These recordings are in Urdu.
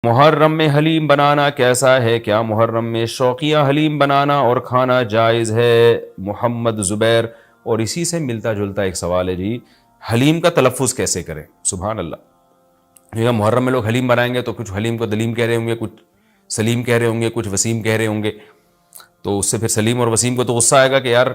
محرم میں حلیم بنانا کیسا ہے؟ کیا محرم میں شوقیہ حلیم بنانا اور کھانا جائز ہے؟ محمد زبیر. اور اسی سے ملتا جلتا ایک سوال ہے جی، حلیم کا تلفظ کیسے کریں؟ سبحان اللہ. یہ محرم میں لوگ حلیم بنائیں گے تو کچھ حلیم کو دلیم کہہ رہے ہوں گے، کچھ سلیم کہہ رہے ہوں گے، کچھ وسیم کہہ رہے ہوں گے. تو اس سے پھر سلیم اور وسیم کو تو غصہ آئے گا کہ یار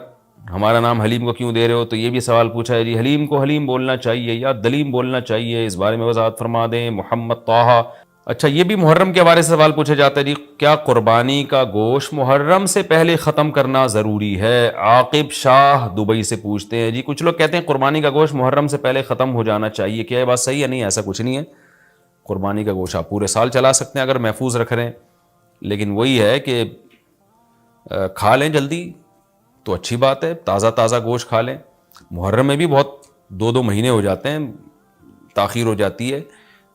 ہمارا نام حلیم کو کیوں دے رہے ہو. تو یہ بھی سوال پوچھا ہے جی، حلیم کو حلیم بولنا چاہیے یا دلیم بولنا چاہیے؟ اس بارے میں وضاحت فرما دیں. محمد طه. اچھا، یہ بھی محرم کے حوالے سے سوال پوچھا جاتا ہے جی، کیا قربانی کا گوشت محرم سے پہلے ختم کرنا ضروری ہے؟ عاقب شاہ دبئی سے پوچھتے ہیں جی، کچھ لوگ کہتے ہیں قربانی کا گوشت محرم سے پہلے ختم ہو جانا چاہیے، کیا یہ بات صحیح ہے؟ نہیں، ایسا کچھ نہیں ہے. قربانی کا گوشت آپ پورے سال چلا سکتے ہیں اگر محفوظ رکھ رہے ہیں، لیکن وہی ہے کہ کھا لیں جلدی تو اچھی بات ہے، تازہ تازہ گوشت کھا لیں. محرم میں بھی بہت 2 مہینے ہو جاتے ہیں، تاخیر ہو جاتی ہے،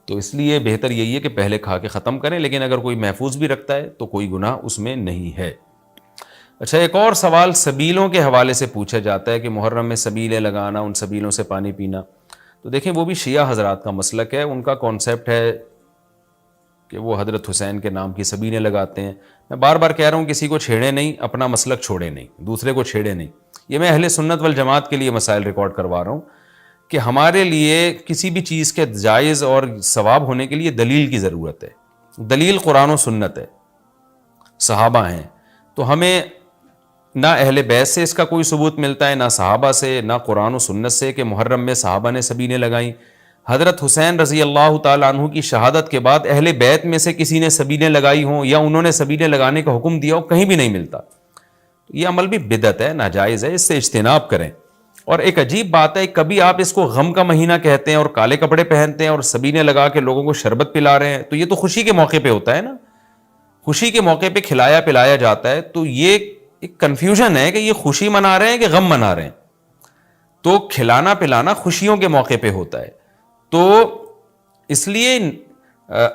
تو اس لیے بہتر یہی ہے کہ پہلے کھا کے ختم کریں. لیکن اگر کوئی محفوظ بھی رکھتا ہے تو کوئی گناہ اس میں نہیں ہے. اچھا، ایک اور سوال سبیلوں کے حوالے سے پوچھا جاتا ہے کہ محرم میں سبیلیں لگانا، ان سبیلوں سے پانی پینا. تو دیکھیں، وہ بھی شیعہ حضرات کا مسلک ہے، ان کا کانسیپٹ ہے کہ وہ حضرت حسین کے نام کی سبیلیں لگاتے ہیں. میں بار بار کہہ رہا ہوں، کسی کو چھیڑے نہیں، اپنا مسلک چھوڑے نہیں، دوسرے کو چھیڑے نہیں. یہ میں اہل سنت والجماعت کے لیے مسائل ریکارڈ کروا رہا ہوں کہ ہمارے لیے کسی بھی چیز کے جائز اور ثواب ہونے کے لیے دلیل کی ضرورت ہے. دلیل قرآن و سنت ہے، صحابہ ہیں. تو ہمیں نہ اہل بیت سے اس کا کوئی ثبوت ملتا ہے، نہ صحابہ سے، نہ قرآن و سنت سے کہ محرم میں صحابہ نے سبیلیں لگائیں. حضرت حسین رضی اللہ تعالیٰ عنہ کی شہادت کے بعد اہل بیت میں سے کسی نے سبیلیں لگائی ہوں یا انہوں نے سبیلیں لگانے کا حکم دیا ہو، کہیں بھی نہیں ملتا. یہ عمل بھی بدعت ہے، ناجائز ہے، اس سے اجتناب کریں. اور ایک عجیب بات ہے، کبھی آپ اس کو غم کا مہینہ کہتے ہیں اور کالے کپڑے پہنتے ہیں اور سبیلیں لگا کے لوگوں کو شربت پلا رہے ہیں. تو یہ تو خوشی کے موقع پہ ہوتا ہے نا، خوشی کے موقع پہ کھلایا پلایا جاتا ہے. تو یہ ایک کنفیوژن ہے کہ یہ خوشی منا رہے ہیں کہ غم منا رہے ہیں. تو کھلانا پلانا خوشیوں کے موقع پہ ہوتا ہے، تو اس لیے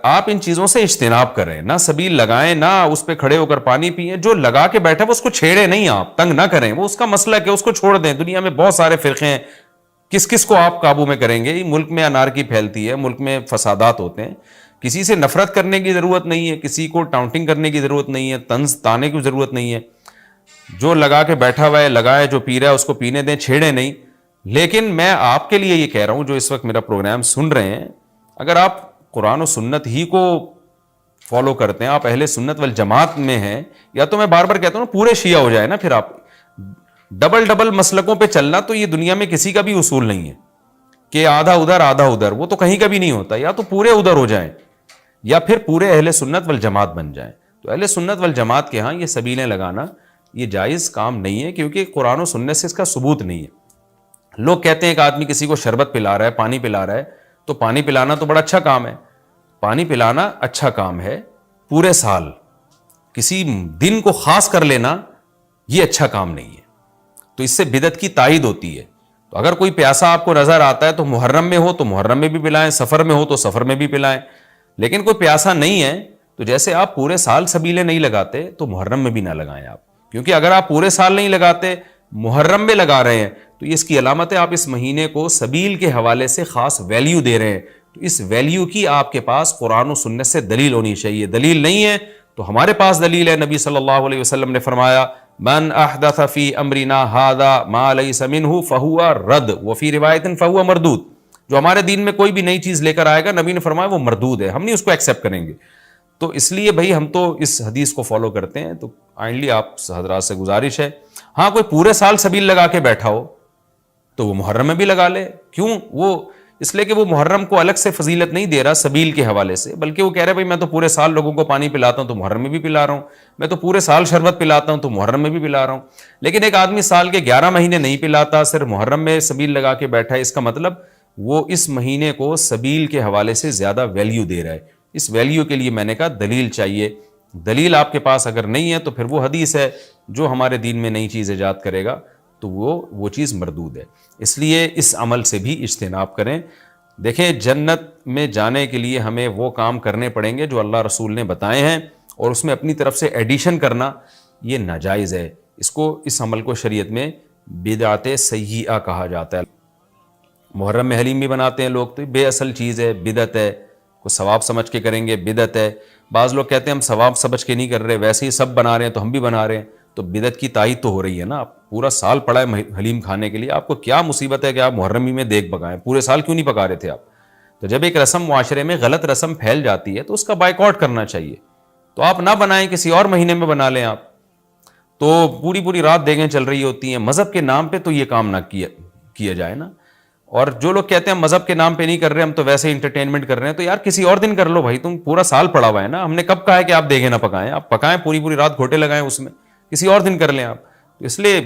آپ ان چیزوں سے اجتناب کریں، نہ سبیل لگائیں، نہ اس پہ کھڑے ہو کر پانی پئیں. جو لگا کے بیٹھا وہ اس کو چھیڑے نہیں، آپ تنگ نہ کریں، وہ اس کا مسئلہ ہے، اس کو چھوڑ دیں. دنیا میں بہت سارے فرقے ہیں، کس کس کو آپ قابو میں کریں گے؟ ملک میں انارکی پھیلتی ہے، ملک میں فسادات ہوتے ہیں. کسی سے نفرت کرنے کی ضرورت نہیں ہے، کسی کو ٹاؤنٹنگ کرنے کی ضرورت نہیں ہے، طنز تانے کی ضرورت نہیں ہے. جو لگا کے بیٹھا ہوا ہے لگائے، جو پی رہا ہے اس کو پینے دیں، چھیڑے نہیں. لیکن میں آپ کے لیے یہ کہہ رہا ہوں جو اس وقت میرا پروگرام سن رہے ہیں، اگر آپ قرآن و سنت ہی کو فالو کرتے ہیں، آپ اہل سنت والجماعت میں ہیں، یا تو میں بار بار کہتا ہوں پورے شیعہ ہو جائے نا. پھر آپ ڈبل مسلکوں پہ چلنا تو یہ دنیا میں کسی کا بھی اصول نہیں ہے کہ آدھا ادھر آدھا ادھر، وہ تو کہیں کا بھی نہیں ہوتا. یا تو پورے ادھر ہو جائیں یا پھر پورے اہل سنت والجماعت بن جائیں. تو اہل سنت والجماعت کے ہاں یہ سبیلیں لگانا یہ جائز کام نہیں ہے، کیونکہ قرآن و سنت سے اس کا ثبوت نہیں ہے. لوگ کہتے ہیں کہ آدمی کسی کو شربت پلا رہا ہے، پانی پلا رہا ہے، تو پانی پلانا تو بڑا اچھا کام ہے. پانی پلانا اچھا کام ہے، پورے سال کسی دن کو خاص کر لینا یہ اچھا کام نہیں ہے. تو اس سے بدعت کی تائید ہوتی ہے. تو اگر کوئی پیاسا آپ کو نظر آتا ہے تو محرم میں ہو تو محرم میں بھی پلائیں، سفر میں ہو تو سفر میں بھی پلائیں. لیکن کوئی پیاسا نہیں ہے تو جیسے آپ پورے سال سبیلیں نہیں لگاتے تو محرم میں بھی نہ لگائیں آپ. کیونکہ اگر آپ پورے سال نہیں لگاتے، محرم میں لگا رہے ہیں، تو اس کی علامت ہے آپ اس مہینے کو سبیل کے حوالے سے خاص ویلیو دے رہے ہیں. تو اس ویلیو کی آپ کے پاس قرآن و سنت سے دلیل ہونی چاہیے. دلیل نہیں ہے تو ہمارے پاس دلیل ہے. نبی صلی اللہ علیہ وسلم نے فرمایا، من احدث فی امرنا ھذا ما لیس منہ فہو رد وفی روایت فہو مردود. جو ہمارے دین میں کوئی بھی نئی چیز لے کر آئے گا، نبی نے فرمایا وہ مردود ہے، ہم نہیں اس کو ایکسیپٹ کریں گے. تو اس لیے بھائی ہم تو اس حدیث کو فالو کرتے ہیں. تو کائنڈلی آپ حضرات سے گزارش ہے، ہاں کوئی پورے سال سبیل لگا کے بیٹھا ہو تو وہ محرم میں بھی لگا لے. کیوں؟ وہ اس لیے کہ وہ محرم کو الگ سے فضیلت نہیں دے رہا سبیل کے حوالے سے، بلکہ وہ کہہ رہا ہے بھائی میں تو پورے سال لوگوں کو پانی پلاتا ہوں تو محرم میں بھی پلا رہا ہوں، میں تو پورے سال شربت پلاتا ہوں تو محرم میں بھی پلا رہا ہوں. لیکن ایک آدمی سال کے 11 مہینے نہیں پلاتا، صرف محرم میں سبیل لگا کے بیٹھا ہے، اس کا مطلب وہ اس مہینے کو سبیل کے حوالے سے زیادہ ویلیو دے رہا ہے. اس ویلیو کے لیے میں نے کہا دلیل چاہیے. دلیل آپ کے پاس اگر نہیں ہے تو پھر وہ حدیث ہے جو ہمارے دین میں نئی چیز ایجاد کرے گا تو وہ چیز مردود ہے. اس لیے اس عمل سے بھی اجتناب کریں. دیکھیں، جنت میں جانے کے لیے ہمیں وہ کام کرنے پڑیں گے جو اللہ رسول نے بتائے ہیں، اور اس میں اپنی طرف سے ایڈیشن کرنا یہ ناجائز ہے. اس عمل کو شریعت میں بدعت سیئہ کہا جاتا ہے. محرم میں حلیم بھی بناتے ہیں لوگ، تو بے اصل چیز ہے، بدعت ہے، کو ثواب سمجھ کے کریں گے بدعت ہے. بعض لوگ کہتے ہیں ہم ثواب سمجھ کے نہیں کر رہے, ویسے ہی سب بنا رہے ہیں تو ہم بھی بنا رہے ہیں, تو بدعت کی تائید تو ہو رہی ہے نا. آپ پورا سال پڑا ہے حلیم کھانے کے لیے, آپ کو کیا مصیبت ہے کہ آپ محرمی میں دیگ پکائیں, پورے سال کیوں نہیں پکا رہے تھے آپ؟ تو جب ایک رسم معاشرے میں غلط رسم پھیل جاتی ہے تو اس کا بائیکاٹ کرنا چاہیے. تو آپ نہ بنائیں, کسی اور مہینے میں بنا لیں آپ. تو پوری پوری رات دیگیں چل رہی ہوتی ہیں, مذہب کے نام پہ تو یہ کام نہ کیا جائے نا. اور جو لوگ کہتے ہیں مذہب کے نام پہ نہیں کر رہے, ہم تو ویسے انٹرٹینمنٹ کر رہے ہیں, تو یار کسی اور دن کر لو بھائی, تم پورا سال پڑا ہوا ہے نا. ہم نے کب کہا ہے کہ آپ دیگیں نہ پکائیں, آپ پکائیں, پوری پوری رات گھوٹے لگائیں اس میں, کسی اور دن کر لیں آپ. تو اس لیے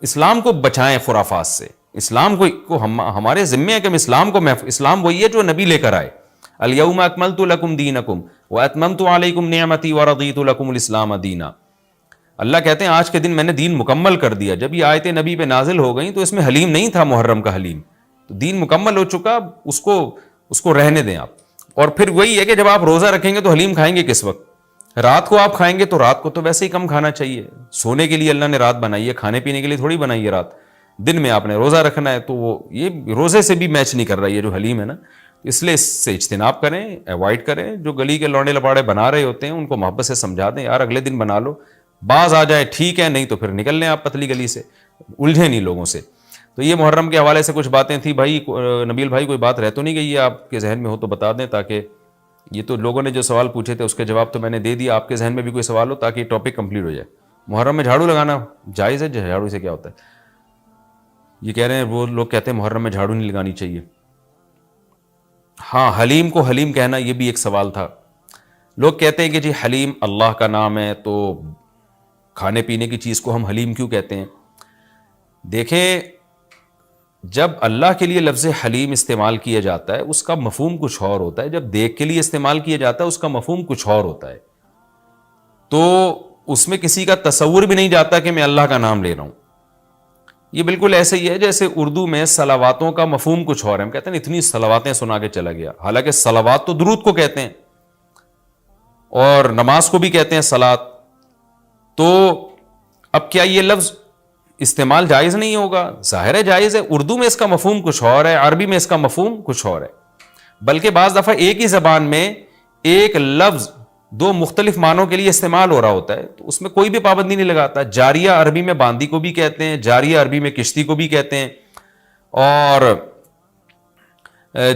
اسلام کو بچائیں خرافات سے. اسلام کو ہمارے ذمے ہے کہ ہم اسلام کو اسلام وہی ہے جو نبی لے کر آئے. الیوم اکملت لکم دینکم واتممت علیکم نعمتی ورضیت لکم الاسلام دینا. اللہ کہتے ہیں آج کے دن میں نے دین مکمل کر دیا. جب یہ آیتیں نبی پہ نازل ہو گئیں تو اس میں حلیم نہیں تھا, محرم کا حلیم. تو دین مکمل ہو چکا, اس کو رہنے دیں آپ. اور پھر وہی ہے کہ جب آپ روزہ رکھیں گے تو حلیم کھائیں گے کس وقت؟ رات کو آپ کھائیں گے تو رات کو تو ویسے ہی کم کھانا چاہیے. سونے کے لیے اللہ نے رات بنائی ہے, کھانے پینے کے لیے تھوڑی بنائی ہے رات. دن میں آپ نے روزہ رکھنا ہے, تو وہ یہ روزے سے بھی میچ نہیں کر رہا یہ جو حلیم ہے نا. اس لیے اس سے اجتناب کریں, ایوائڈ کریں. جو گلی کے لونڈے لپاڑے بنا رہے ہوتے ہیں ان کو محبت سے سمجھا دیں, یار اگلے دن بنا لو, باز آ جائے ٹھیک ہے, نہیں تو پھر نکل لیں آپ پتلی گلی سے, الجھے نہیں لوگوں سے. تو یہ محرم کے حوالے سے کچھ باتیں تھیں. بھائی نبیل بھائی کوئی بات رہ تو نہیں گئی ہے آپ کے ذہن میں ہو تو بتا دیں, تاکہ یہ تو لوگوں نے جو سوال پوچھے تھے اس کے جواب تو میں نے دے دیا, آپ کے ذہن میں بھی کوئی سوال ہو تاکہ ٹاپک کمپلیٹ ہو جائے. محرم میں جھاڑو لگانا جائز ہے؟ جھاڑو سے کیا ہوتا ہے؟ یہ کہہ رہے ہیں وہ لوگ کہتے ہیں محرم میں جھاڑو نہیں لگانی چاہیے. ہاں, حلیم کو حلیم کہنا یہ بھی ایک سوال تھا. لوگ کہتے ہیں کہ جی حلیم اللہ کا نام ہے تو کھانے پینے کی چیز کو ہم حلیم کیوں کہتے ہیں؟ دیکھیں, جب اللہ کے لیے لفظ حلیم استعمال کیا جاتا ہے اس کا مفہوم کچھ اور ہوتا ہے, جب دیگ کے لیے استعمال کیا جاتا ہے اس کا مفہوم کچھ اور ہوتا ہے. تو اس میں کسی کا تصور بھی نہیں جاتا کہ میں اللہ کا نام لے رہا ہوں. یہ بالکل ایسے ہی ہے جیسے اردو میں صلواتوں کا مفہوم کچھ اور ہے. ہم کہتے ہیں اتنی صلواتیں سنا کے چلا گیا, حالانکہ صلوات تو درود کو کہتے ہیں اور نماز کو بھی کہتے ہیں صلات. تو اب کیا یہ لفظ استعمال جائز نہیں ہوگا؟ ظاہر ہے جائز ہے. اردو میں اس کا مفہوم کچھ اور ہے, عربی میں اس کا مفہوم کچھ اور ہے. بلکہ بعض دفعہ ایک ہی زبان میں ایک لفظ دو مختلف معنوں کے لیے استعمال ہو رہا ہوتا ہے, تو اس میں کوئی بھی پابندی نہیں لگاتا. جاریہ عربی میں باندی کو بھی کہتے ہیں, جاریہ عربی میں کشتی کو بھی کہتے ہیں. اور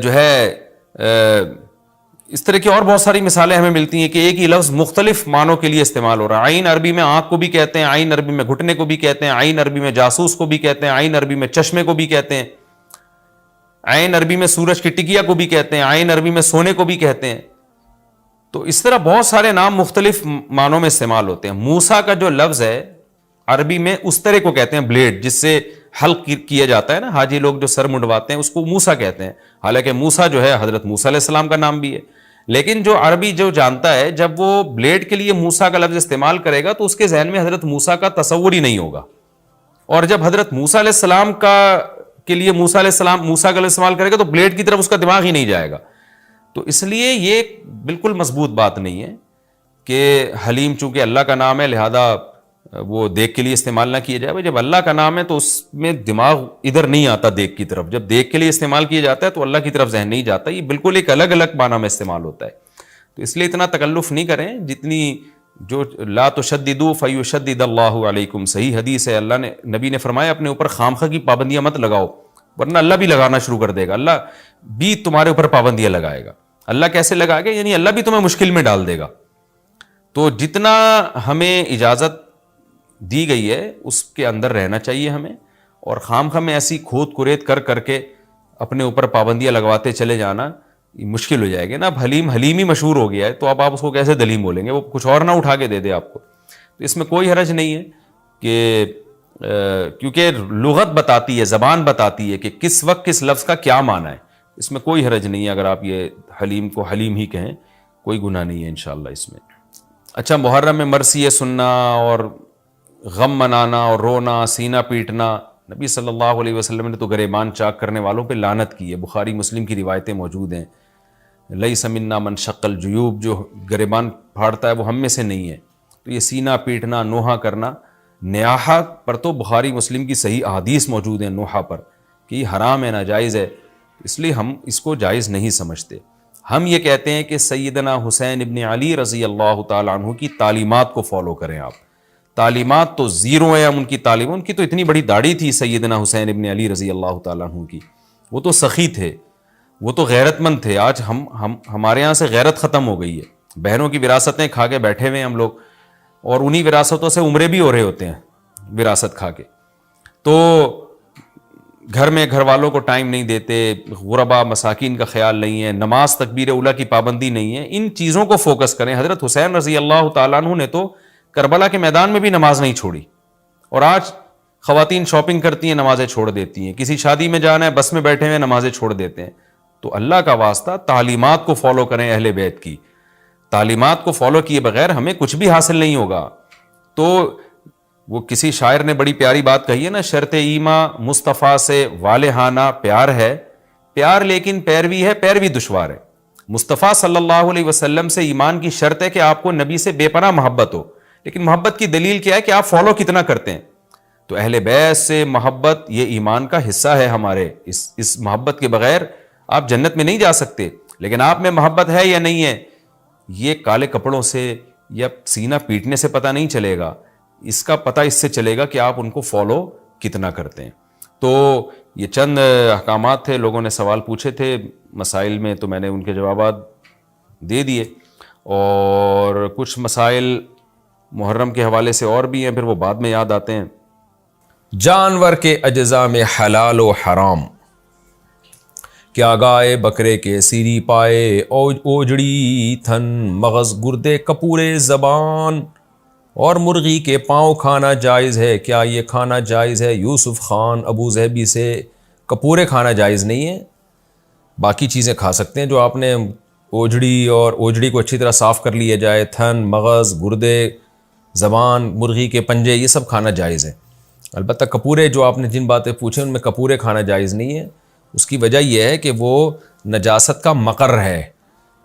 جو ہے اس طرح کی اور بہت ساری مثالیں ہمیں ملتی ہیں کہ ایک ہی لفظ مختلف معنوں کے لیے استعمال ہو رہا ہے. عین عربی میں آنکھ کو بھی کہتے ہیں, عین عربی میں گھٹنے کو بھی کہتے ہیں, عین عربی میں جاسوس کو بھی کہتے ہیں, عین عربی میں چشمے کو بھی کہتے ہیں, عین عربی میں سورج کی ٹکیا کو بھی کہتے ہیں, عین عربی میں سونے کو بھی کہتے ہیں. تو اس طرح بہت سارے نام مختلف معنوں میں استعمال ہوتے ہیں. موسیٰ کا جو لفظ ہے عربی میں استرے کو کہتے ہیں, بلیڈ جس سے حلق کیا جاتا ہے نا, حاجی لوگ جو سر منڈواتے ہیں اس کو موسیٰ کہتے ہیں. حالانکہ موسیٰ جو ہے حضرت موسیٰ علیہ السلام کا نام بھی ہے. لیکن جو عربی جو جانتا ہے جب وہ بلیڈ کے لیے موسیٰ کا لفظ استعمال کرے گا تو اس کے ذہن میں حضرت موسیٰ کا تصور ہی نہیں ہوگا. اور جب حضرت موسیٰ علیہ السلام کے لیے موسیٰ کا لفظ استعمال کرے گا تو بلیڈ کی طرف اس کا دماغ ہی نہیں جائے گا. تو اس لیے یہ بالکل مضبوط بات نہیں ہے کہ حلیم چونکہ اللہ کا نام ہے لہذا وہ دیگ کے لیے استعمال نہ کیا جائے. جب اللہ کا نام ہے تو اس میں دماغ ادھر نہیں آتا دیگ کی طرف. جب دیگ کے لیے استعمال کیا جاتا ہے تو اللہ کی طرف ذہن نہیں جاتا. یہ بالکل ایک الگ الگ معنی میں استعمال ہوتا ہے. تو اس لیے اتنا تکلف نہیں کریں جتنی جو لا تشددوا فیشدد اللہ علیکم. صحیح حدیث ہے, اللہ نے نبی نے فرمایا اپنے اوپر خامخواہ کی پابندیاں مت لگاؤ ورنہ اللہ بھی لگانا شروع کر دے گا. اللہ بھی تمہارے اوپر پابندیاں لگائے گا. اللہ کیسے لگائے گا؟ یعنی اللہ بھی تمہیں مشکل میں ڈال دے گا. تو جتنا ہمیں اجازت دی گئی ہے اس کے اندر رہنا چاہیے ہمیں, اور خام میں ایسی کھود کریت کر کے اپنے اوپر پابندیاں لگواتے چلے جانا مشکل ہو جائے گا نا. اب حلیم ہی مشہور ہو گیا ہے تو اب آپ اس کو کیسے دلیم بولیں گے؟ وہ کچھ اور نہ اٹھا کے دے دے آپ کو. تو اس میں کوئی حرج نہیں ہے کہ کیونکہ لغت بتاتی ہے, زبان بتاتی ہے کہ کس وقت کس لفظ کا کیا معنی ہے. اس میں کوئی حرج نہیں ہے اگر آپ یہ حلیم کو حلیم ہی کہیں, کوئی گناہ نہیں ہے انشاءاللہ اس میں. اچھا, محرم میں مرثیے سننا اور غم منانا اور رونا, سینہ پیٹنا, نبی صلی اللہ علیہ وسلم نے تو گریبان چاک کرنے والوں پہ لعنت کی ہے. بخاری مسلم کی روایتیں موجود ہیں. لیس منا من شق الجیوب, جو گریبان پھاڑتا ہے وہ ہم میں سے نہیں ہے. تو یہ سینہ پیٹنا, نوحہ کرنا, نیاحہ پر تو بخاری مسلم کی صحیح احادیث موجود ہیں نوحہ پر کہ یہ حرام ہے, ناجائز ہے. اس لیے ہم اس کو جائز نہیں سمجھتے. ہم یہ کہتے ہیں کہ سیدنا حسین ابن علی رضی اللہ تعالیٰ عنہ کی تعلیمات کو فالو کریں آپ. تعلیمات تو زیرو ہیں ہم ان کی تعلیم. ان کی تو اتنی بڑی داڑھی تھی سیدنا حسین ابن علی رضی اللہ تعالیٰ عنہ کی, وہ تو سخی تھے, وہ تو غیرت مند تھے. آج ہمارے یہاں سے غیرت ختم ہو گئی ہے, بہنوں کی وراثتیں کھا کے بیٹھے ہوئے ہیں ہم لوگ, اور انہی وراثتوں سے عمرے بھی ہو رہے ہوتے ہیں وراثت کھا کے. تو گھر میں گھر والوں کو ٹائم نہیں دیتے, غربا مساکین کا خیال نہیں ہے, نماز تکبیر اولیٰ کی پابندی نہیں ہے. ان چیزوں کو فوکس کریں. حضرت حسین رضی اللہ تعالیٰ عنہ نے تو کربلا کے میدان میں بھی نماز نہیں چھوڑی, اور آج خواتین شاپنگ کرتی ہیں نمازیں چھوڑ دیتی ہیں, کسی شادی میں جانا ہے بس میں بیٹھے ہوئے نمازیں چھوڑ دیتے ہیں. تو اللہ کا واسطہ تعلیمات کو فالو کریں اہل بیت کی. تعلیمات کو فالو کیے بغیر ہمیں کچھ بھی حاصل نہیں ہوگا. تو وہ کسی شاعر نے بڑی پیاری بات کہی ہے نا, شرط ایمان مصطفیٰ سے والہانہ پیار ہے, پیار لیکن پیروی ہے, پیروی دشوار ہے. مصطفیٰ صلی اللہ علیہ وسلم سے ایمان کی شرط ہے کہ آپ کو نبی سے بے پناہ محبت ہو, لیکن محبت کی دلیل کیا ہے کہ آپ فالو کتنا کرتے ہیں. تو اہل بیت سے محبت یہ ایمان کا حصہ ہے ہمارے. اس محبت کے بغیر آپ جنت میں نہیں جا سکتے. لیکن آپ میں محبت ہے یا نہیں ہے, یہ کالے کپڑوں سے یا سینہ پیٹنے سے پتہ نہیں چلے گا, اس کا پتہ اس سے چلے گا کہ آپ ان کو فالو کتنا کرتے ہیں. تو یہ چند احکامات تھے, لوگوں نے سوال پوچھے تھے مسائل میں, تو میں نے ان کے جوابات دے دیے, اور کچھ مسائل محرم کے حوالے سے اور بھی ہیں, پھر وہ بعد میں یاد آتے ہیں. جانور کے اجزاء میں حلال و حرام, کیا گائے بکرے کے سیری پائے, اوجڑی تھن مغز گردے کپورے زبان, اور مرغی کے پاؤں کھانا جائز ہے, کیا یہ کھانا جائز ہے؟ یوسف خان ابو ظہبی سے کپورے کھانا جائز نہیں ہے, باقی چیزیں کھا سکتے ہیں جو آپ نے اوجڑی, اور اوجڑی کو اچھی طرح صاف کر لیا جائے, تھن مغز گردے زبان مرغی کے پنجے, یہ سب کھانا جائز ہے. البتہ کپورے جو آپ نے جن باتیں پوچھیں ان میں کپورے کھانا جائز نہیں ہے. اس کی وجہ یہ ہے کہ وہ نجاست کا مقر ہے,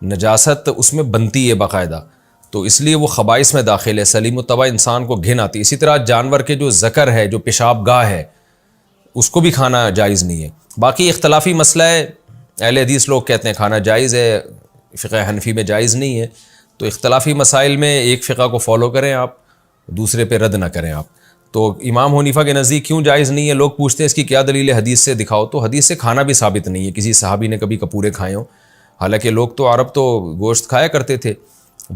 نجاست اس میں بنتی ہے باقاعدہ, تو اس لیے وہ خبائث میں داخل ہے, سلیم الطبع انسان کو گھن آتی ہے. اسی طرح جانور کے جو ذکر ہے, جو پیشاب گاہ ہے, اس کو بھی کھانا جائز نہیں ہے. باقی اختلافی مسئلہ ہے, اہل حدیث لوگ کہتے ہیں کھانا جائز ہے, فقہ حنفی میں جائز نہیں ہے. تو اختلافی مسائل میں ایک فقہ کو فالو کریں آپ, دوسرے پہ رد نہ کریں آپ. تو امام حنیفہ کے نزدیک کیوں جائز نہیں ہے؟ لوگ پوچھتے ہیں اس کی کیا دلیل ہے, حدیث سے دکھاؤ. تو حدیث سے کھانا بھی ثابت نہیں ہے, کسی صحابی نے کبھی کپورے کھائے ہوں, حالانکہ لوگ تو عرب تو گوشت کھایا کرتے تھے.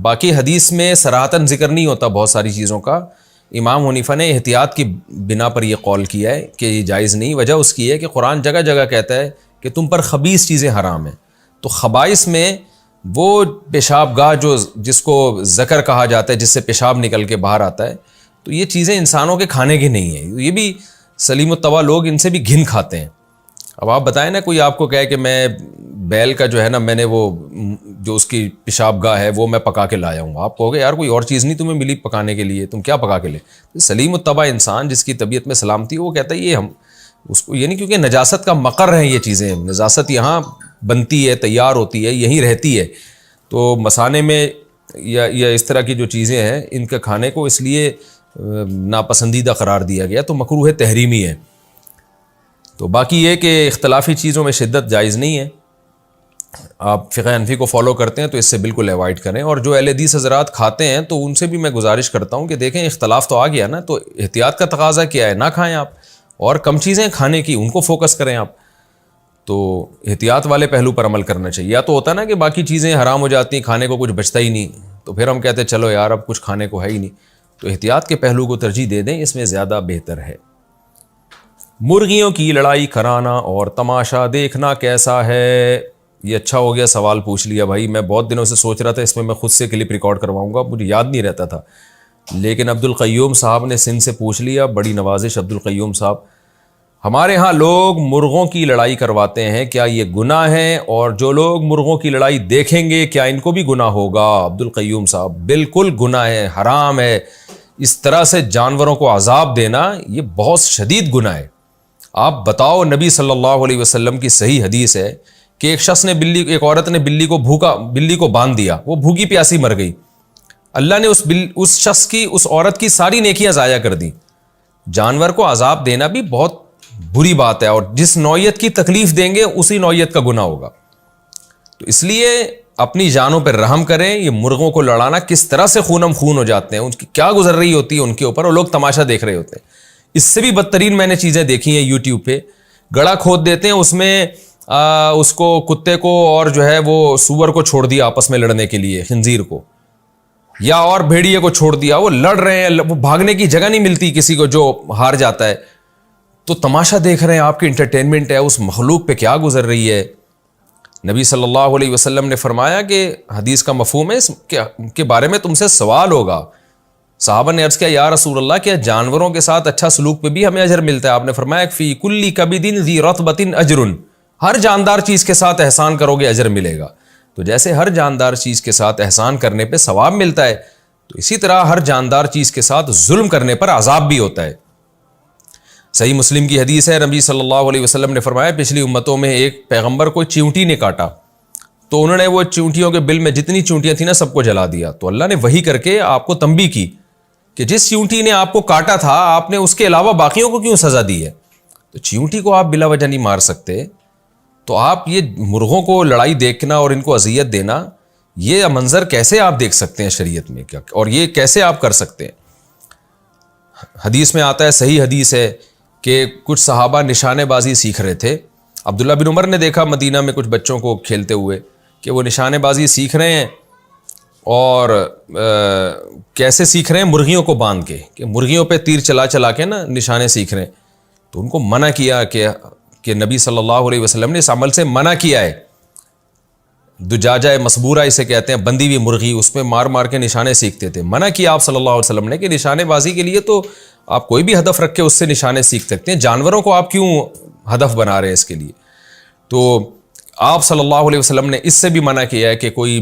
باقی حدیث میں صراحتاً ذکر نہیں ہوتا بہت ساری چیزوں کا. امام حنیفہ نے احتیاط کی بنا پر یہ قول کیا ہے کہ یہ جائز نہیں. وجہ اس کی ہے کہ قرآن جگہ جگہ کہتا ہے کہ تم پر خبیث چیزیں حرام ہیں. تو خبائث میں وہ پیشاب گاہ جو جس کو ذکر کہا جاتا ہے, جس سے پیشاب نکل کے باہر آتا ہے, تو یہ چیزیں انسانوں کے کھانے کی نہیں ہیں. یہ بھی سلیم الطبع لوگ ان سے بھی گھن کھاتے ہیں. اب آپ بتائیں نا, کوئی آپ کو کہے کہ میں بیل کا جو ہے نا, میں نے وہ جو اس کی پیشاب گاہ ہے وہ میں پکا کے لایا ہوں, آپ کہو گے یار کوئی اور چیز نہیں تمہیں ملی پکانے کے لیے, تم کیا پکا کے لے؟ سلیم الطبع انسان جس کی طبیعت میں سلامتی وہ کہتا ہے یہ ہم اس کو, یعنی کیونکہ نجاست کا مقر ہیں یہ چیزیں, نجاست یہاں بنتی ہے, تیار ہوتی ہے, یہیں رہتی ہے. تو مسانے میں یا اس طرح کی جو چیزیں ہیں ان کے کھانے کو اس لیے ناپسندیدہ قرار دیا گیا, تو مکروہ تحریمی ہے. تو باقی یہ کہ اختلافی چیزوں میں شدت جائز نہیں ہے. آپ فقہ حنفی کو فالو کرتے ہیں تو اس سے بالکل ایوائڈ کریں. اور جو اہل حدیث حضرات کھاتے ہیں تو ان سے بھی میں گزارش کرتا ہوں کہ دیکھیں اختلاف تو آ گیا نا, تو احتیاط کا تقاضا کیا ہے, نہ کھائیں آپ, اور کم چیزیں کھانے کی ان کو فوکس کریں آپ. تو احتیاط والے پہلو پر عمل کرنا چاہیے. یا تو ہوتا نا کہ باقی چیزیں حرام ہو جاتی ہیں, کھانے کو کچھ بچتا ہی نہیں, تو پھر ہم کہتے ہیں چلو یار اب کچھ کھانے کو ہے ہی نہیں. تو احتیاط کے پہلو کو ترجیح دے دیں, اس میں زیادہ بہتر ہے. مرغیوں کی لڑائی کرانا اور تماشا دیکھنا کیسا ہے؟ یہ اچھا ہو گیا سوال پوچھ لیا بھائی. میں بہت دنوں سے سوچ رہا تھا اس میں خود سے کلپ ریکارڈ کرواؤں گا, مجھے یاد نہیں رہتا تھا, لیکن عبدالقیوم صاحب نے سندھ سے پوچھ لیا. بڑی نوازش عبدالقیوم صاحب. ہمارے ہاں لوگ مرغوں کی لڑائی کرواتے ہیں, کیا یہ گناہ ہے؟ اور جو لوگ مرغوں کی لڑائی دیکھیں گے کیا ان کو بھی گناہ ہوگا؟ عبدالقیوم صاحب بالکل گناہ ہے, حرام ہے. اس طرح سے جانوروں کو عذاب دینا یہ بہت شدید گناہ ہے. آپ بتاؤ, نبی صلی اللہ علیہ وسلم کی صحیح حدیث ہے کہ ایک عورت نے بلی کو باندھ دیا, وہ بھوکی پیاسی مر گئی. اللہ نے اس شخص کی, اس عورت کی ساری نیکیاں ضائع کر دی. جانور کو عذاب دینا بھی بہت بری بات ہے, اور جس نوعیت کی تکلیف دیں گے اسی نوعیت کا گناہ ہوگا. تو اس لیے اپنی جانوں پہ رحم کریں. یہ مرغوں کو لڑانا کس طرح سے خونم خون ہو جاتے ہیں, ان کی کیا گزر رہی ہوتی ہے ان کے اوپر, اور لوگ تماشا دیکھ رہے ہوتے ہیں. اس سے بھی بدترین میں نے چیزیں دیکھی ہیں یوٹیوب پہ. گڑھا کھود دیتے ہیں, اس میں اس کو کتے کو اور جو ہے وہ سور کو چھوڑ دیا آپس میں لڑنے کے لیے, خنزیر کو یا اور بھیڑیے کو چھوڑ دیا, وہ لڑ رہے ہیں, وہ بھاگنے کی جگہ نہیں ملتی کسی کو جو ہار جاتا ہے. تو تماشا دیکھ رہے ہیں, آپ کی انٹرٹینمنٹ ہے, اس مخلوق پہ کیا گزر رہی ہے. نبی صلی اللہ علیہ وسلم نے فرمایا کہ حدیث کا مفہوم ہے اس کے بارے میں تم سے سوال ہوگا. صحابہ نے عرض کیا یا رسول اللہ, کیا جانوروں کے ساتھ اچھا سلوک پہ بھی ہمیں اجر ملتا ہے؟ آپ نے فرمایا فی کل کبد ذی رطبۃ اجر, ہر جاندار چیز کے ساتھ احسان کرو گے اجر ملے گا. تو جیسے ہر جاندار چیز کے ساتھ احسان کرنے پہ ثواب ملتا ہے, تو اسی طرح ہر جاندار چیز کے ساتھ ظلم کرنے پر عذاب بھی ہوتا ہے. صحیح مسلم کی حدیث ہے, نبی صلی اللہ علیہ وسلم نے فرمایا پچھلی امتوں میں ایک پیغمبر کو چیونٹی نے کاٹا, تو انہوں نے وہ چیونٹیوں کے بل میں جتنی چیونٹیاں تھیں نا سب کو جلا دیا. تو اللہ نے وحی کر کے آپ کو تنبیہ کی کہ جس چیونٹی نے آپ کو کاٹا تھا, آپ نے اس کے علاوہ باقیوں کو کیوں سزا دی ہے؟ تو چیونٹی کو آپ بلا وجہ نہیں مار سکتے, تو آپ یہ مرغوں کو لڑائی دیکھنا اور ان کو اذیت دینا, یہ منظر کیسے آپ دیکھ سکتے ہیں شریعت میں, کیا اور یہ کیسے آپ کر سکتے ہیں؟ حدیث میں آتا ہے, صحیح حدیث ہے کہ کچھ صحابہ نشانے بازی سیکھ رہے تھے. عبداللہ بن عمر نے دیکھا مدینہ میں کچھ بچوں کو کھیلتے ہوئے کہ وہ نشانے بازی سیکھ رہے ہیں, اور کیسے سیکھ رہے ہیں؟ مرغیوں کو باندھ کے, کہ مرغیوں پہ تیر چلا چلا کے نا نشانے سیکھ رہے ہیں. تو ان کو منع کیا کہ نبی صلی اللہ علیہ وسلم نے اس عمل سے منع کیا ہے. دجاجہ مسبورہ اسے کہتے ہیں, بندی ہوئی مرغی, اس پہ مار مار کے نشانے سیکھتے تھے. منع کیا آپ صلی اللہ علیہ وسلم نے کہ نشانے بازی کے لیے تو آپ کوئی بھی ہدف رکھ کے اس سے نشانے سیکھ سکتے ہیں, جانوروں کو آپ کیوں ہدف بنا رہے ہیں اس کے لیے؟ تو آپ صلی اللہ علیہ وسلم نے اس سے بھی منع کیا ہے کہ کوئی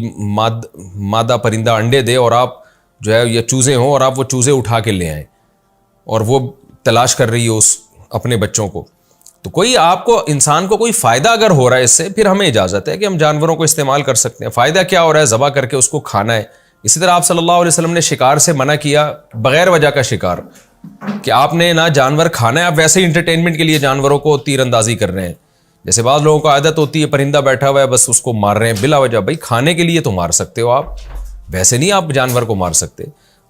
مادہ پرندہ انڈے دے اور آپ جو ہے یہ چوزے ہوں اور آپ وہ چوزے اٹھا کے لے آئیں, اور وہ تلاش کر رہی ہو اس اپنے بچوں کو. تو کوئی آپ کو انسان کو کوئی فائدہ اگر ہو رہا ہے اس سے, پھر ہمیں اجازت ہے کہ ہم جانوروں کو استعمال کر سکتے ہیں. فائدہ کیا ہو رہا ہے؟ ذبح کر کے اس کو کھانا ہے. اسی طرح آپ صلی اللہ علیہ وسلم نے شکار سے منع کیا, بغیر وجہ کا شکار, کہ آپ نے نہ جانور کھانا ہے, آپ ویسے ہی انٹرٹینمنٹ کے لیے جانوروں کو تیر اندازی کر رہے ہیں. جیسے بعض لوگوں کو عادت ہوتی ہے, پرندہ بیٹھا ہوا ہے بس اس کو مار رہے ہیں بلا وجہ. بھائی کھانے کے لیے تو مار سکتے ہو آپ, ویسے نہیں آپ جانور کو مار سکتے.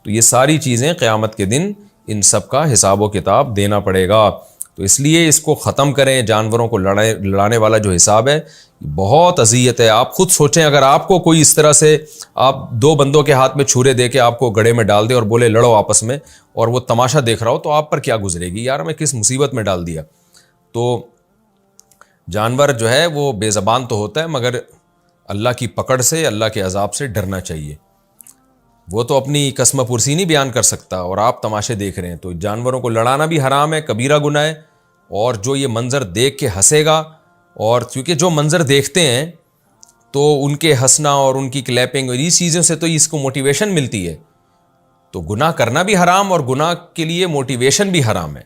تو یہ ساری چیزیں قیامت کے دن ان سب کا حساب و کتاب دینا پڑے گا. تو اس لیے اس کو ختم کریں. جانوروں کو لڑانے والا جو حساب ہے بہت اذیت ہے. آپ خود سوچیں, اگر آپ کو کوئی اس طرح سے آپ دو بندوں کے ہاتھ میں چھرے دے کے آپ کو گڑھے میں ڈال دے اور بولے لڑو آپس میں, اور وہ تماشا دیکھ رہا ہو, تو آپ پر کیا گزرے گی؟ یار ہمیں کس مصیبت میں ڈال دیا. تو جانور جو ہے وہ بے زبان تو ہوتا ہے, مگر اللہ کی پکڑ سے, اللہ کے عذاب سے ڈرنا چاہیے. وہ تو اپنی قسم پرسی نہیں بیان کر سکتا, اور آپ تماشے دیکھ رہے ہیں. تو جانوروں کو لڑانا بھی حرام ہے, کبیرہ گناہ ہے. اور جو یہ منظر دیکھ کے ہنسے گا, اور کیونکہ جو منظر دیکھتے ہیں تو ان کے ہنسنا اور ان کی کلیپنگ اور اس چیزوں سے تو اس کو موٹیویشن ملتی ہے. تو گناہ کرنا بھی حرام, اور گناہ کے لیے موٹیویشن بھی حرام ہے.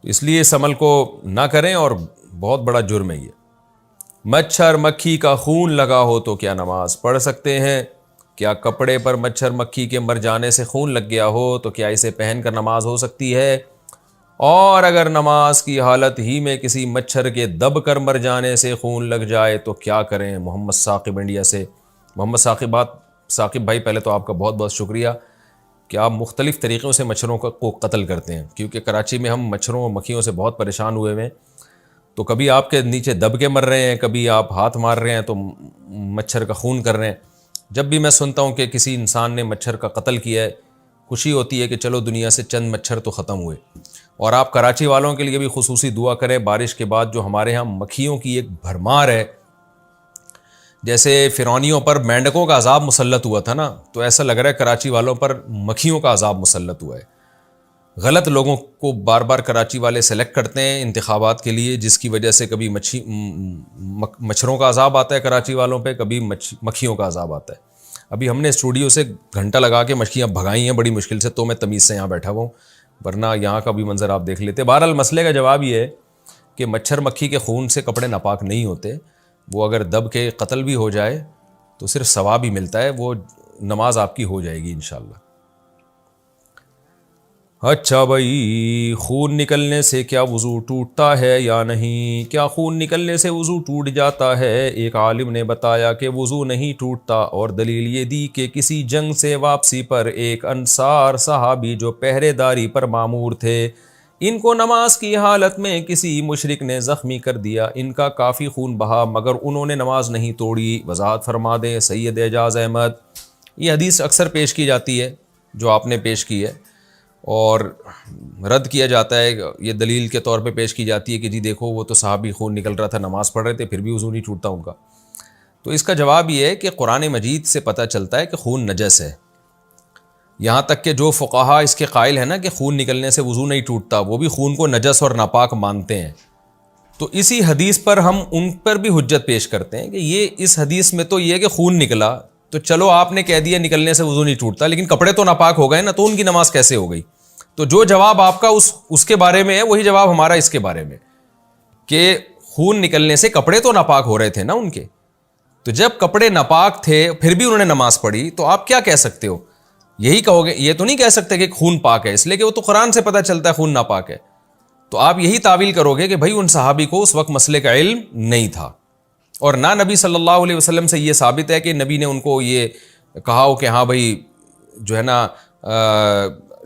اس لیے اس عمل کو نہ کریں, اور بہت بڑا جرم ہے یہ. مچھر مکھی کا خون لگا ہو تو کیا نماز پڑھ سکتے ہیں؟ کیا کپڑے پر مچھر مکھی کے مر جانے سے خون لگ گیا ہو تو کیا اسے پہن کر نماز ہو سکتی ہے؟ اور اگر نماز کی حالت ہی میں کسی مچھر کے دب کر مر جانے سے خون لگ جائے تو کیا کریں؟ محمد ثاقب انڈیا سے. محمد ثاقب بھائی, پہلے تو آپ کا بہت بہت شکریہ کہ آپ مختلف طریقوں سے مچھروں کو قتل کرتے ہیں, کیونکہ کراچی میں ہم مچھروں اور مکھیوں سے بہت پریشان ہوئے ہیں. تو کبھی آپ کے نیچے دب کے مر رہے ہیں, کبھی آپ ہاتھ مار رہے ہیں تو مچھر کا خون کر رہے ہیں. جب بھی میں سنتا ہوں کہ کسی انسان نے مچھر کا قتل کیا ہے, خوشی ہوتی ہے کہ چلو دنیا سے چند مچھر تو ختم ہوئے. اور آپ کراچی والوں کے لیے بھی خصوصی دعا کریں. بارش کے بعد جو ہمارے ہاں مکھیوں کی ایک بھرمار ہے, جیسے فرعونیوں پر مینڈکوں کا عذاب مسلط ہوا تھا نا, تو ایسا لگ رہا ہے کراچی والوں پر مکھیوں کا عذاب مسلط ہوا ہے. غلط لوگوں کو بار بار کراچی والے سلیکٹ کرتے ہیں انتخابات کے لیے, جس کی وجہ سے کبھی مچھروں کا عذاب آتا ہے کراچی والوں پہ, کبھی مکھیوں کا عذاب آتا ہے. ابھی ہم نے اسٹوڈیو سے گھنٹہ لگا کے مکھیاں بھگائی ہیں بڑی مشکل سے, تو میں تمیز سے یہاں بیٹھا ہوں, ورنہ یہاں کا بھی منظر آپ دیکھ لیتے. بہرحال مسئلے کا جواب یہ ہے کہ مچھر مکھی کے خون سے کپڑے ناپاک نہیں ہوتے. وہ اگر دب کے قتل بھی ہو جائے تو صرف ثواب ہی ملتا ہے, وہ نماز آپ کی ہو جائے گی انشاءاللہ. اچھا بھائی، خون نکلنے سے کیا وضو ٹوٹتا ہے یا نہیں؟ کیا خون نکلنے سے وضو ٹوٹ جاتا ہے؟ ایک عالم نے بتایا کہ وضو نہیں ٹوٹتا، اور دلیل یہ دی کہ کسی جنگ سے واپسی پر ایک انصار صحابی جو پہرے داری پر مامور تھے، ان کو نماز کی حالت میں کسی مشرک نے زخمی کر دیا۔ ان کا کافی خون بہا مگر انہوں نے نماز نہیں توڑی۔ وضاحت فرما دیں سید اعجاز احمد۔ یہ حدیث اکثر پیش کی جاتی ہے جو آپ نے پیش کی ہے، اور رد کیا جاتا ہے، یہ دلیل کے طور پہ پیش کی جاتی ہے کہ جی دیکھو وہ تو صحابی خون نکل رہا تھا، نماز پڑھ رہے تھے، پھر بھی وضو نہیں ٹوٹتا ان کا۔ تو اس کا جواب یہ ہے کہ قرآن مجید سے پتہ چلتا ہے کہ خون نجس ہے۔ یہاں تک کہ جو فقہا اس کے قائل ہیں نا کہ خون نکلنے سے وضو نہیں ٹوٹتا، وہ بھی خون کو نجس اور ناپاک مانتے ہیں۔ تو اسی حدیث پر ہم ان پر بھی حجت پیش کرتے ہیں کہ یہ اس حدیث میں تو یہ ہے کہ خون نکلا، تو چلو آپ نے کہہ دیا نکلنے سے وضو نہیں ٹوٹتا، لیکن کپڑے تو ناپاک ہو گئے نا، تو ان کی نماز کیسے ہو گئی؟ تو جو جواب آپ کا اس کے بارے میں ہے، وہی جواب ہمارا اس کے بارے میں، کہ خون نکلنے سے کپڑے تو ناپاک ہو رہے تھے نا ان کے۔ تو جب کپڑے ناپاک تھے پھر بھی انہوں نے نماز پڑھی، تو آپ کیا کہہ سکتے ہو؟ یہی کہو گے، یہ تو نہیں کہہ سکتے کہ خون پاک ہے، اس لیے کہ وہ تو قرآن سے پتہ چلتا ہے خون ناپاک ہے۔ تو آپ یہی تعویل کرو گے کہ بھائی ان صحابی کو اس وقت مسئلے کا علم نہیں تھا، اور نہ نبی صلی اللہ علیہ وسلم سے یہ ثابت ہے کہ نبی نے ان کو یہ کہا ہو کہ ہاں بھائی جو ہے نا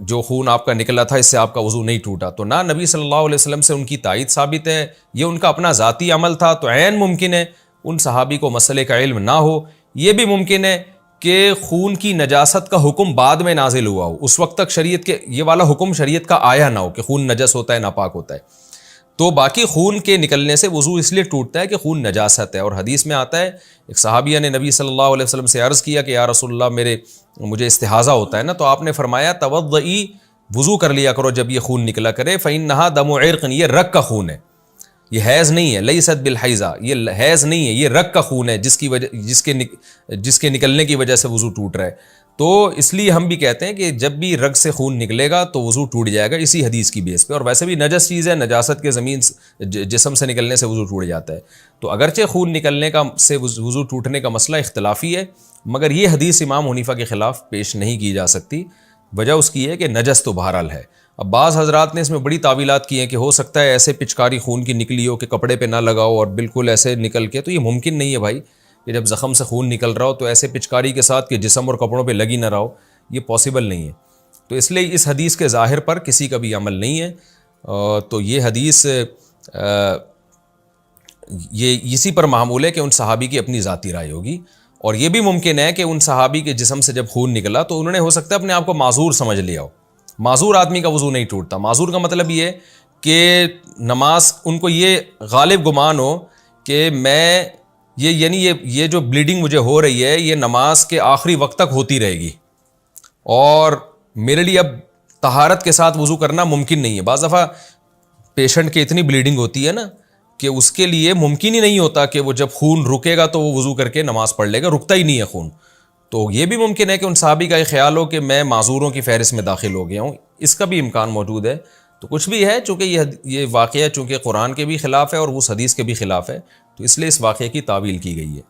جو خون آپ کا نکلا تھا اس سے آپ کا وضو نہیں ٹوٹا۔ تو نہ نبی صلی اللہ علیہ وسلم سے ان کی تائید ثابت ہے، یہ ان کا اپنا ذاتی عمل تھا۔ تو عین ممکن ہے ان صحابی کو مسئلے کا علم نہ ہو، یہ بھی ممکن ہے کہ خون کی نجاست کا حکم بعد میں نازل ہوا ہو، اس وقت تک شریعت کے یہ والا حکم شریعت کا آیا نہ ہو کہ خون نجس ہوتا ہے ناپاک ہوتا ہے۔ تو باقی خون کے نکلنے سے وضو اس لیے ٹوٹتا ہے کہ خون نجاست ہے، اور حدیث میں آتا ہے ایک صحابیہ نے نبی صلی اللہ علیہ وسلم سے عرض کیا کہ یا رسول اللہ مجھے استحاضہ ہوتا ہے نا، تو آپ نے فرمایا توضئی، وضو کر لیا کرو جب یہ خون نکلا کرے، فإنها دم عرق، یہ رگ کا خون ہے، یہ حیض نہیں ہے، لیست بالحیضہ، یہ حیض نہیں ہے، یہ رگ کا خون ہے جس کے نکلنے کی وجہ سے وضو ٹوٹ رہا ہے۔ تو اس لیے ہم بھی کہتے ہیں کہ جب بھی رگ سے خون نکلے گا تو وضو ٹوٹ جائے گا اسی حدیث کی بیس پہ، اور ویسے بھی نجس چیز ہے، نجاست کے جسم سے نکلنے سے وضو ٹوٹ جاتا ہے۔ تو اگرچہ خون نکلنے سے وضو ٹوٹنے کا مسئلہ اختلافی ہے، مگر یہ حدیث امام حنیفہ کے خلاف پیش نہیں کی جا سکتی۔ وجہ اس کی ہے کہ نجس تو بہرحال ہے۔ اب بعض حضرات نے اس میں بڑی تعویلات کی ہیں کہ ہو سکتا ہے ایسے پچکاری خون کی نکلی ہو کہ کپڑے پہ نہ لگاؤ اور بالکل ایسے نکل کے، تو یہ ممکن نہیں ہے بھائی کہ جب زخم سے خون نکل رہا ہو تو ایسے پچکاری کے ساتھ کہ جسم اور کپڑوں پہ لگی نہ رہو، یہ پاسبل نہیں ہے۔ تو اس لیے اس حدیث کے ظاہر پر کسی کا بھی عمل نہیں ہے۔ تو یہ حدیث یہ اسی پر معمول ہے کہ ان صحابی کی اپنی ذاتی رائے ہوگی، اور یہ بھی ممکن ہے کہ ان صحابی کے جسم سے جب خون نکلا تو انہوں نے ہو سکتا ہے اپنے آپ کو معذور سمجھ لیا ہو۔ معذور آدمی کا وضو نہیں ٹوٹتا۔ معذور کا مطلب یہ کہ نماز ان کو یہ غالب گمان ہو کہ میں یہ جو بلیڈنگ مجھے ہو رہی ہے یہ نماز کے آخری وقت تک ہوتی رہے گی، اور میرے لیے اب طہارت کے ساتھ وضو کرنا ممکن نہیں ہے۔ بعض دفعہ پیشنٹ کی اتنی بلیڈنگ ہوتی ہے نا کہ اس کے لیے ممکن ہی نہیں ہوتا کہ وہ جب خون رکے گا تو وہ وضو کر کے نماز پڑھ لے گا، رکتا ہی نہیں ہے خون۔ تو یہ بھی ممکن ہے کہ ان صحابی کا یہ خیال ہو کہ میں معذوروں کی فہرست میں داخل ہو گیا ہوں، اس کا بھی امکان موجود ہے۔ تو کچھ بھی ہے، چونکہ یہ واقعہ چونکہ قرآن کے بھی خلاف ہے اور اس حدیث کے بھی خلاف ہے، تو اس لیے اس واقعے کی تعویل کی گئی ہے۔